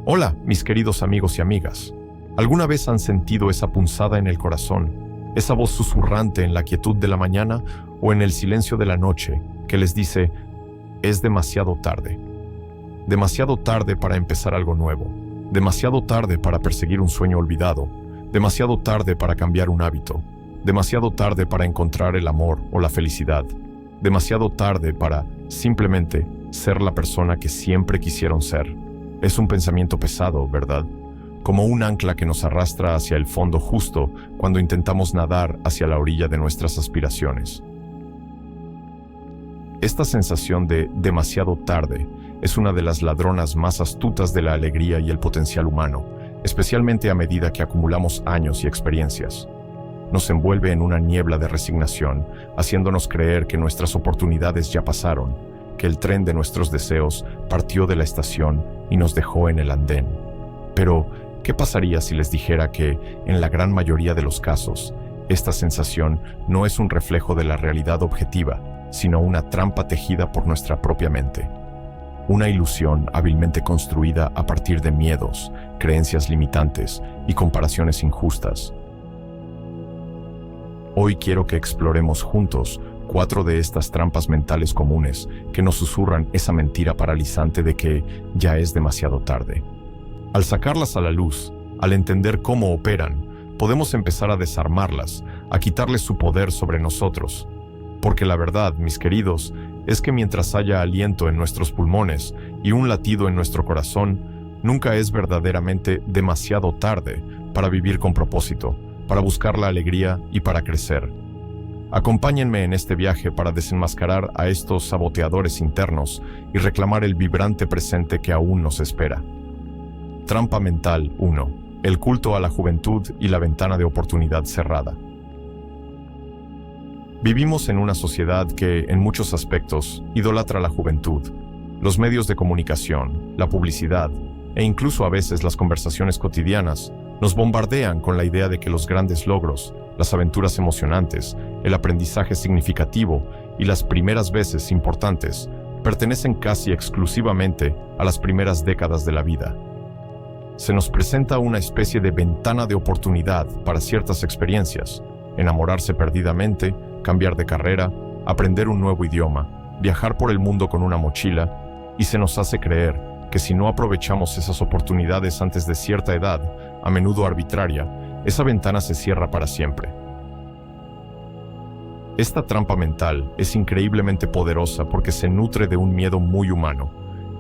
Hola, mis queridos amigos y amigas. ¿Alguna vez han sentido esa punzada en el corazón, esa voz susurrante en la quietud de la mañana o en el silencio de la noche que les dice, es demasiado tarde? Demasiado tarde para empezar algo nuevo, demasiado tarde para perseguir un sueño olvidado, demasiado tarde para cambiar un hábito, demasiado tarde para encontrar el amor o la felicidad, demasiado tarde para, simplemente, ser la persona que siempre quisieron ser. Es un pensamiento pesado, ¿verdad? Como un ancla que nos arrastra hacia el fondo justo cuando intentamos nadar hacia la orilla de nuestras aspiraciones. Esta sensación de demasiado tarde es una de las ladronas más astutas de la alegría y el potencial humano, especialmente a medida que acumulamos años y experiencias. Nos envuelve en una niebla de resignación, haciéndonos creer que nuestras oportunidades ya pasaron, que el tren de nuestros deseos partió de la estación y nos dejó en el andén. Pero, ¿qué pasaría si les dijera que, en la gran mayoría de los casos, esta sensación no es un reflejo de la realidad objetiva, sino una trampa tejida por nuestra propia mente? Una ilusión hábilmente construida a partir de miedos, creencias limitantes y comparaciones injustas. Hoy quiero que exploremos juntos 4 de estas trampas mentales comunes que nos susurran esa mentira paralizante de que ya es demasiado tarde. Al sacarlas a la luz, al entender cómo operan, podemos empezar a desarmarlas, a quitarles su poder sobre nosotros. Porque la verdad, mis queridos, es que mientras haya aliento en nuestros pulmones y un latido en nuestro corazón, nunca es verdaderamente demasiado tarde para vivir con propósito, para buscar la alegría y para crecer. Acompáñenme en este viaje para desenmascarar a estos saboteadores internos y reclamar el vibrante presente que aún nos espera. Trampa mental 1. El culto a la juventud y la ventana de oportunidad cerrada. Vivimos en una sociedad que, en muchos aspectos, idolatra la juventud. Los medios de comunicación, la publicidad e incluso a veces las conversaciones cotidianas nos bombardean con la idea de que los grandes logros, las aventuras emocionantes, el aprendizaje significativo y las primeras veces importantes pertenecen casi exclusivamente a las primeras décadas de la vida. Se nos presenta una especie de ventana de oportunidad para ciertas experiencias: enamorarse perdidamente, cambiar de carrera, aprender un nuevo idioma, viajar por el mundo con una mochila, y se nos hace creer que si no aprovechamos esas oportunidades antes de cierta edad, a menudo arbitraria, esa ventana se cierra para siempre. Esta trampa mental es increíblemente poderosa porque se nutre de un miedo muy humano,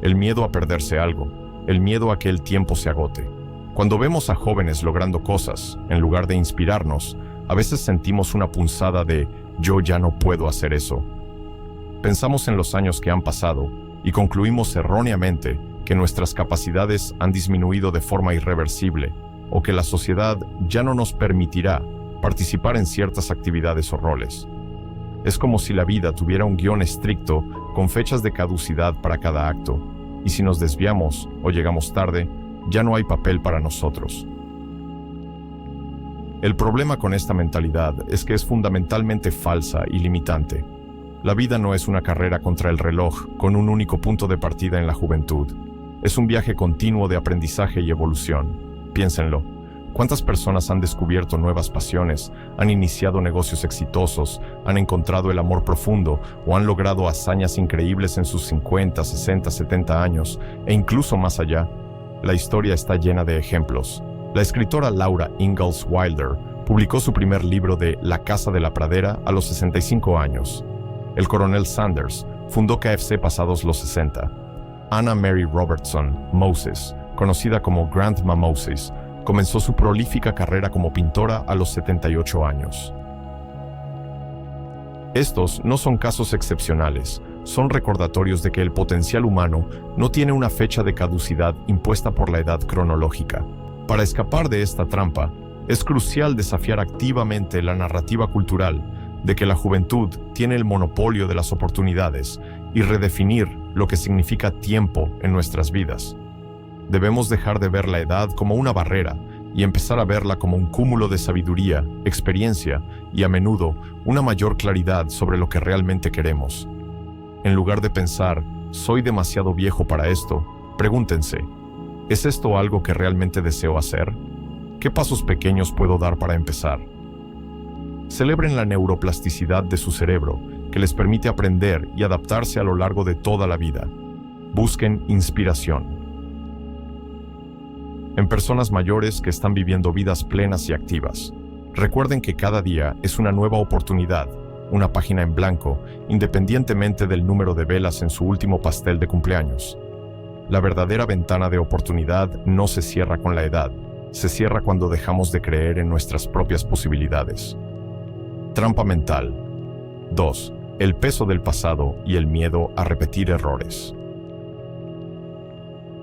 el miedo a perderse algo, el miedo a que el tiempo se agote. Cuando vemos a jóvenes logrando cosas, en lugar de inspirarnos, a veces sentimos una punzada de «yo ya no puedo hacer eso». Pensamos en los años que han pasado y concluimos erróneamente que nuestras capacidades han disminuido de forma irreversible o que la sociedad ya no nos permitirá participar en ciertas actividades o roles. Es como si la vida tuviera un guión estricto con fechas de caducidad para cada acto, y si nos desviamos o llegamos tarde, ya no hay papel para nosotros. El problema con esta mentalidad es que es fundamentalmente falsa y limitante. La vida no es una carrera contra el reloj con un único punto de partida en la juventud. Es un viaje continuo de aprendizaje y evolución. Piénsenlo. ¿Cuántas personas han descubierto nuevas pasiones, han iniciado negocios exitosos, han encontrado el amor profundo o han logrado hazañas increíbles en sus 50, 60, 70 años e incluso más allá? La historia está llena de ejemplos. La escritora Laura Ingalls Wilder publicó su primer libro de La Casa de la Pradera a los 65 años. El coronel Sanders fundó KFC pasados los 60. Anna Mary Robertson Moses, conocida como Grandma Moses, comenzó su prolífica carrera como pintora a los 78 años. Estos no son casos excepcionales, son recordatorios de que el potencial humano no tiene una fecha de caducidad impuesta por la edad cronológica. Para escapar de esta trampa, es crucial desafiar activamente la narrativa cultural de que la juventud tiene el monopolio de las oportunidades y redefinir lo que significa tiempo en nuestras vidas. Debemos dejar de ver la edad como una barrera y empezar a verla como un cúmulo de sabiduría, experiencia y, a menudo, una mayor claridad sobre lo que realmente queremos. En lugar de pensar, soy demasiado viejo para esto, pregúntense, ¿Es esto algo que realmente deseo hacer? ¿Qué pasos pequeños puedo dar para empezar? Celebren la neuroplasticidad de su cerebro, que les permite aprender y adaptarse a lo largo de toda la vida. Busquen inspiración en personas mayores que están viviendo vidas plenas y activas. Recuerden que cada día es una nueva oportunidad, una página en blanco, independientemente del número de velas en su último pastel de cumpleaños. La verdadera ventana de oportunidad no se cierra con la edad, se cierra cuando dejamos de creer en nuestras propias posibilidades. Trampa mental. 2. El peso del pasado y el miedo a repetir errores.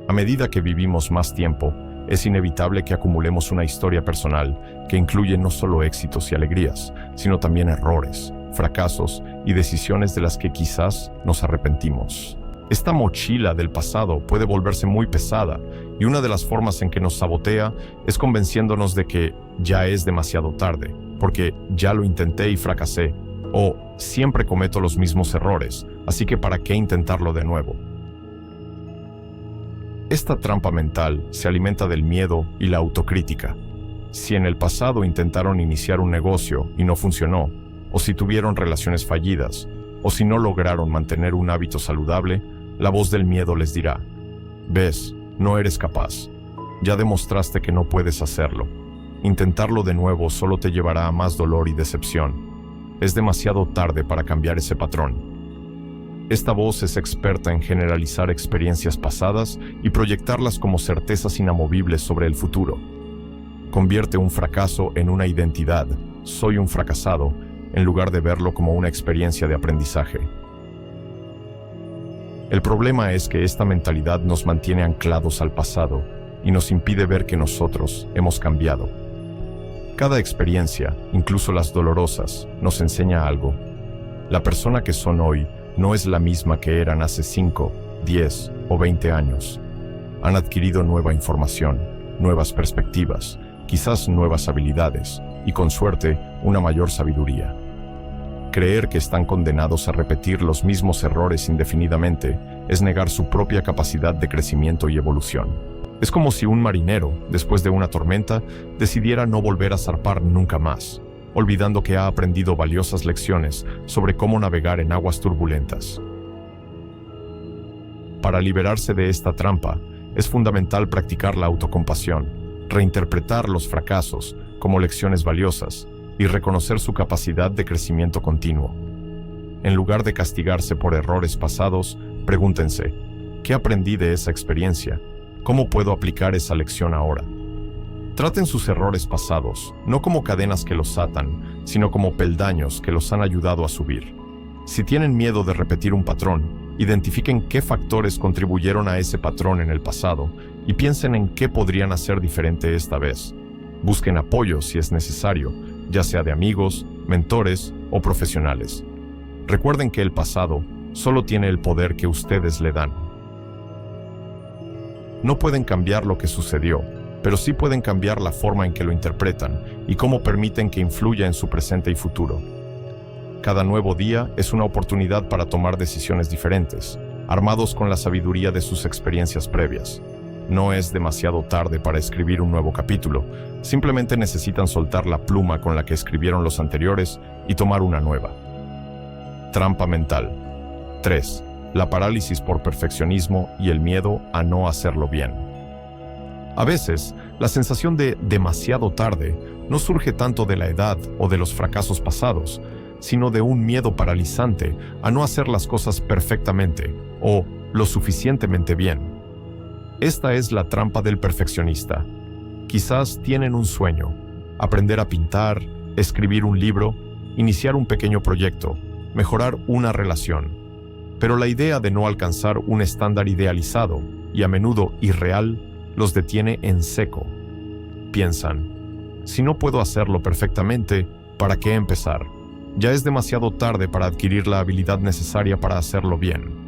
A medida que vivimos más tiempo, es inevitable que acumulemos una historia personal que incluye no solo éxitos y alegrías, sino también errores, fracasos y decisiones de las que quizás nos arrepentimos. Esta mochila del pasado puede volverse muy pesada, y una de las formas en que nos sabotea es convenciéndonos de que ya es demasiado tarde, porque ya lo intenté y fracasé, o siempre cometo los mismos errores, así que ¿para qué intentarlo de nuevo? Esta trampa mental se alimenta del miedo y la autocrítica. Si en el pasado intentaron iniciar un negocio y no funcionó, o si tuvieron relaciones fallidas, o si no lograron mantener un hábito saludable, la voz del miedo les dirá: «Ves, no eres capaz. Ya demostraste que no puedes hacerlo. Intentarlo de nuevo solo te llevará a más dolor y decepción. Es demasiado tarde para cambiar ese patrón». Esta voz es experta en generalizar experiencias pasadas y proyectarlas como certezas inamovibles sobre el futuro. Convierte un fracaso en una identidad, soy un fracasado, en lugar de verlo como una experiencia de aprendizaje. El problema es que esta mentalidad nos mantiene anclados al pasado y nos impide ver que nosotros hemos cambiado. Cada experiencia, incluso las dolorosas, nos enseña algo. La persona que son hoy no es la misma que eran hace 5, 10 o 20 años. Han adquirido nueva información, nuevas perspectivas, quizás nuevas habilidades y, con suerte, una mayor sabiduría. Creer que están condenados a repetir los mismos errores indefinidamente es negar su propia capacidad de crecimiento y evolución. Es como si un marinero, después de una tormenta, decidiera no volver a zarpar nunca más, olvidando que ha aprendido valiosas lecciones sobre cómo navegar en aguas turbulentas. Para liberarse de esta trampa, es fundamental practicar la autocompasión, reinterpretar los fracasos como lecciones valiosas y reconocer su capacidad de crecimiento continuo. En lugar de castigarse por errores pasados, pregúntense: ¿qué aprendí de esa experiencia? ¿Cómo puedo aplicar esa lección ahora? Traten sus errores pasados, no como cadenas que los atan, sino como peldaños que los han ayudado a subir. Si tienen miedo de repetir un patrón, identifiquen qué factores contribuyeron a ese patrón en el pasado y piensen en qué podrían hacer diferente esta vez. Busquen apoyo si es necesario, ya sea de amigos, mentores o profesionales. Recuerden que el pasado solo tiene el poder que ustedes le dan. No pueden cambiar lo que sucedió, pero sí pueden cambiar la forma en que lo interpretan y cómo permiten que influya en su presente y futuro. Cada nuevo día es una oportunidad para tomar decisiones diferentes, armados con la sabiduría de sus experiencias previas. No es demasiado tarde para escribir un nuevo capítulo, simplemente necesitan soltar la pluma con la que escribieron los anteriores y tomar una nueva. Trampa mental. 3. La parálisis por perfeccionismo y el miedo a no hacerlo bien. A veces, la sensación de demasiado tarde no surge tanto de la edad o de los fracasos pasados, sino de un miedo paralizante a no hacer las cosas perfectamente o lo suficientemente bien. Esta es la trampa del perfeccionista. Quizás tienen un sueño: aprender a pintar, escribir un libro, iniciar un pequeño proyecto, mejorar una relación. Pero la idea de no alcanzar un estándar idealizado y a menudo irreal los detiene en seco. Piensan: si no puedo hacerlo perfectamente, ¿para qué empezar? Ya es demasiado tarde para adquirir la habilidad necesaria para hacerlo bien.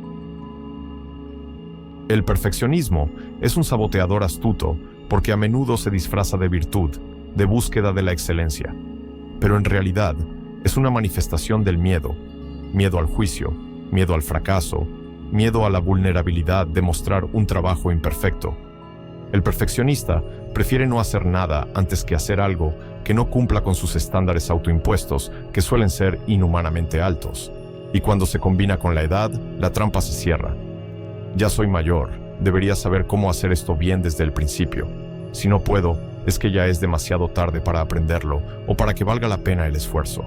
El perfeccionismo es un saboteador astuto porque a menudo se disfraza de virtud, de búsqueda de la excelencia. Pero en realidad es una manifestación del miedo: miedo al juicio, miedo al fracaso, miedo a la vulnerabilidad de mostrar un trabajo imperfecto. El perfeccionista prefiere no hacer nada antes que hacer algo que no cumpla con sus estándares autoimpuestos, que suelen ser inhumanamente altos. Y cuando se combina con la edad, la trampa se cierra. Ya soy mayor, debería saber cómo hacer esto bien desde el principio. Si no puedo, es que ya es demasiado tarde para aprenderlo o para que valga la pena el esfuerzo.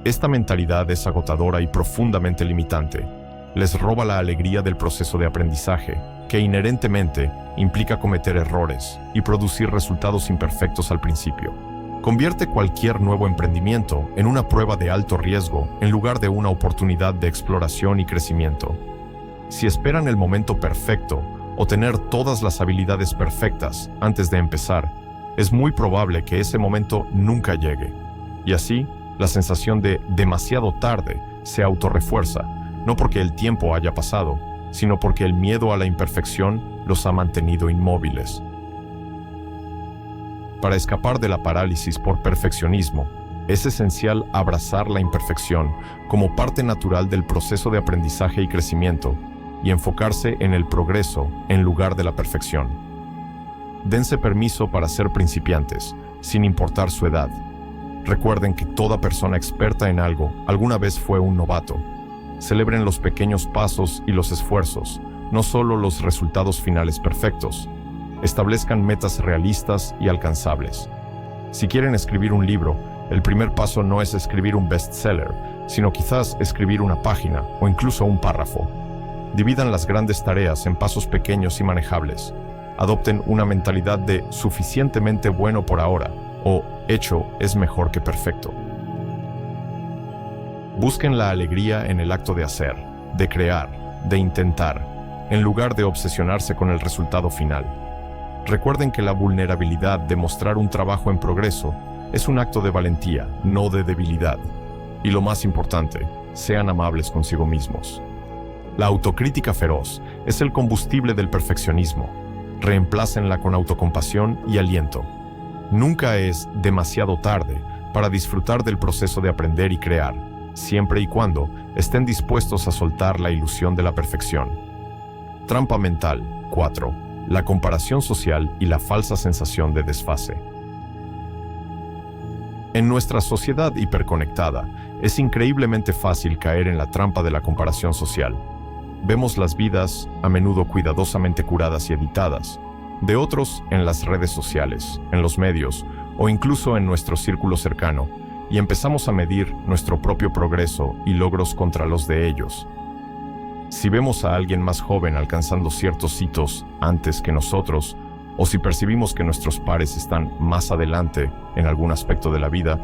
Esta mentalidad es agotadora y profundamente limitante. Les roba la alegría del proceso de aprendizaje, que inherentemente implica cometer errores y producir resultados imperfectos al principio. Convierte cualquier nuevo emprendimiento en una prueba de alto riesgo en lugar de una oportunidad de exploración y crecimiento. Si esperan el momento perfecto o tener todas las habilidades perfectas antes de empezar, es muy probable que ese momento nunca llegue. Y así, la sensación de demasiado tarde se autorrefuerza, no porque el tiempo haya pasado, sino porque el miedo a la imperfección los ha mantenido inmóviles. Para escapar de la parálisis por perfeccionismo, es esencial abrazar la imperfección como parte natural del proceso de aprendizaje y crecimiento y enfocarse en el progreso en lugar de la perfección. Dense permiso para ser principiantes, sin importar su edad. Recuerden que toda persona experta en algo alguna vez fue un novato. Celebren los pequeños pasos y los esfuerzos, no solo los resultados finales perfectos. Establezcan metas realistas y alcanzables. Si quieren escribir un libro, el primer paso no es escribir un bestseller, sino quizás escribir una página o incluso un párrafo. Dividan las grandes tareas en pasos pequeños y manejables. Adopten una mentalidad de suficientemente bueno por ahora o hecho es mejor que perfecto. Busquen la alegría en el acto de hacer, de crear, de intentar, en lugar de obsesionarse con el resultado final. Recuerden que la vulnerabilidad de mostrar un trabajo en progreso es un acto de valentía, no de debilidad. Y lo más importante, sean amables consigo mismos. La autocrítica feroz es el combustible del perfeccionismo. Reemplácenla con autocompasión y aliento. Nunca es demasiado tarde para disfrutar del proceso de aprender y crear, siempre y cuando estén dispuestos a soltar la ilusión de la perfección. Trampa mental 4. La comparación social y la falsa sensación de desfase. En nuestra sociedad hiperconectada, es increíblemente fácil caer en la trampa de la comparación social. Vemos las vidas, a menudo cuidadosamente curadas y editadas, de otros en las redes sociales, en los medios o incluso en nuestro círculo cercano, y empezamos a medir nuestro propio progreso y logros contra los de ellos. Si vemos a alguien más joven alcanzando ciertos hitos antes que nosotros, o si percibimos que nuestros pares están más adelante en algún aspecto de la vida,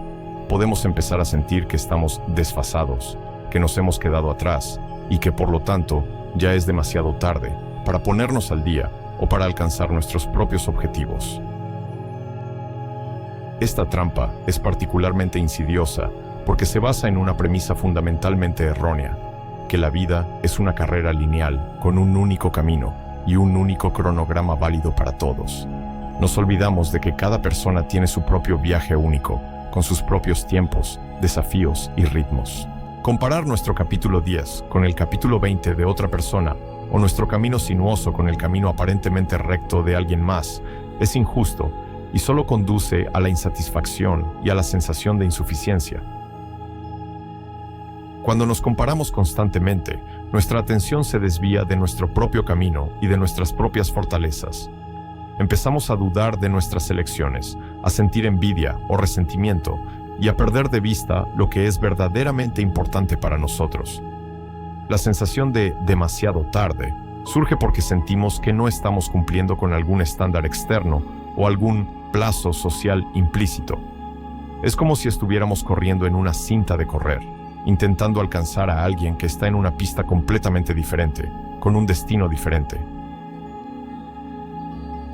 podemos empezar a sentir que estamos desfasados, que nos hemos quedado atrás y que por lo tanto ya es demasiado tarde para ponernos al día o para alcanzar nuestros propios objetivos. Esta trampa es particularmente insidiosa porque se basa en una premisa fundamentalmente errónea, que la vida es una carrera lineal con un único camino y un único cronograma válido para todos. Nos olvidamos de que cada persona tiene su propio viaje único, con sus propios tiempos, desafíos y ritmos. Comparar nuestro capítulo 10 con el capítulo 20 de otra persona o nuestro camino sinuoso con el camino aparentemente recto de alguien más es injusto y solo conduce a la insatisfacción y a la sensación de insuficiencia. Cuando nos comparamos constantemente, nuestra atención se desvía de nuestro propio camino y de nuestras propias fortalezas. Empezamos a dudar de nuestras elecciones, a sentir envidia o resentimiento y a perder de vista lo que es verdaderamente importante para nosotros. La sensación de demasiado tarde surge porque sentimos que no estamos cumpliendo con algún estándar externo o algún plazo social implícito. Es como si estuviéramos corriendo en una cinta de correr, intentando alcanzar a alguien que está en una pista completamente diferente, con un destino diferente.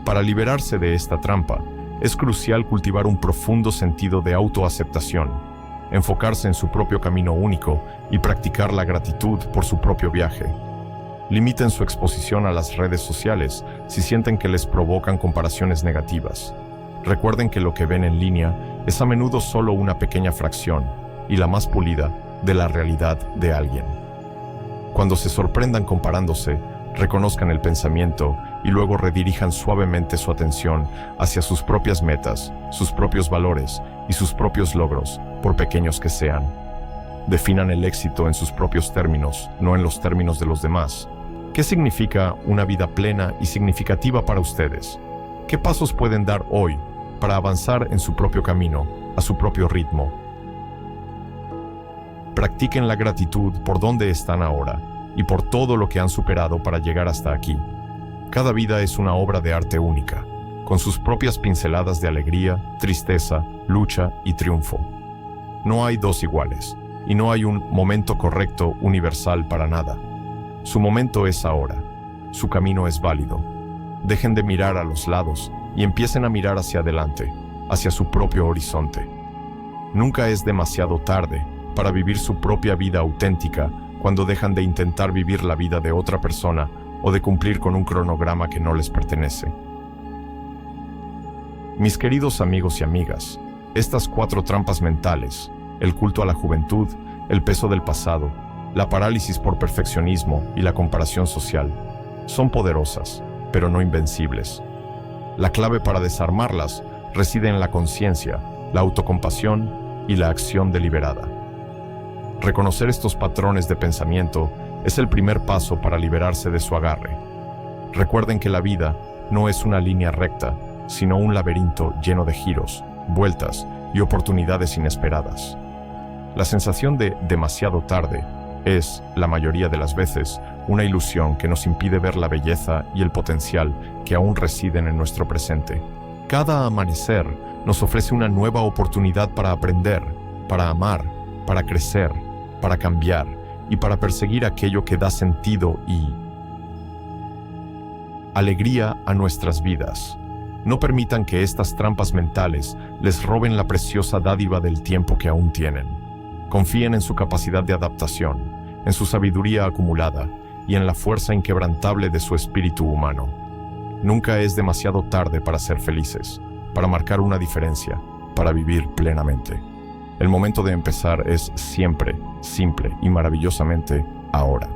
Para liberarse de esta trampa, es crucial cultivar un profundo sentido de autoaceptación, enfocarse en su propio camino único y practicar la gratitud por su propio viaje. Limiten su exposición a las redes sociales si sienten que les provocan comparaciones negativas. Recuerden que lo que ven en línea es a menudo solo una pequeña fracción, y la más pulida, de la realidad de alguien. Cuando se sorprendan comparándose, reconozcan el pensamiento y luego redirijan suavemente su atención hacia sus propias metas, sus propios valores y sus propios logros, por pequeños que sean. Definan el éxito en sus propios términos, no en los términos de los demás. ¿Qué significa una vida plena y significativa para ustedes? ¿Qué pasos pueden dar hoy para avanzar en su propio camino, a su propio ritmo? Practiquen la gratitud por donde están ahora y por todo lo que han superado para llegar hasta aquí. Cada vida es una obra de arte única, con sus propias pinceladas de alegría, tristeza, lucha y triunfo. No hay dos iguales, y no hay un momento correcto universal para nada. Su momento es ahora. Su camino es válido. Dejen de mirar a los lados y empiecen a mirar hacia adelante, hacia su propio horizonte. Nunca es demasiado tarde para vivir su propia vida auténtica cuando dejan de intentar vivir la vida de otra persona o de cumplir con un cronograma que no les pertenece. Mis queridos amigos y amigas, estas 4 trampas mentales, el culto a la juventud, el peso del pasado, la parálisis por perfeccionismo y la comparación social, son poderosas, pero no invencibles. La clave para desarmarlas reside en la conciencia, la autocompasión y la acción deliberada. Reconocer estos patrones de pensamiento es el primer paso para liberarse de su agarre. Recuerden que la vida no es una línea recta, sino un laberinto lleno de giros, vueltas y oportunidades inesperadas. La sensación de demasiado tarde es, la mayoría de las veces, una ilusión que nos impide ver la belleza y el potencial que aún residen en nuestro presente. Cada amanecer nos ofrece una nueva oportunidad para aprender, para amar, para crecer, para cambiar y para perseguir aquello que da sentido y alegría a nuestras vidas. No permitan que estas trampas mentales les roben la preciosa dádiva del tiempo que aún tienen. Confíen en su capacidad de adaptación, en su sabiduría acumulada y en la fuerza inquebrantable de su espíritu humano. Nunca es demasiado tarde para ser felices, para marcar una diferencia, para vivir plenamente. El momento de empezar es siempre, simple y maravillosamente ahora.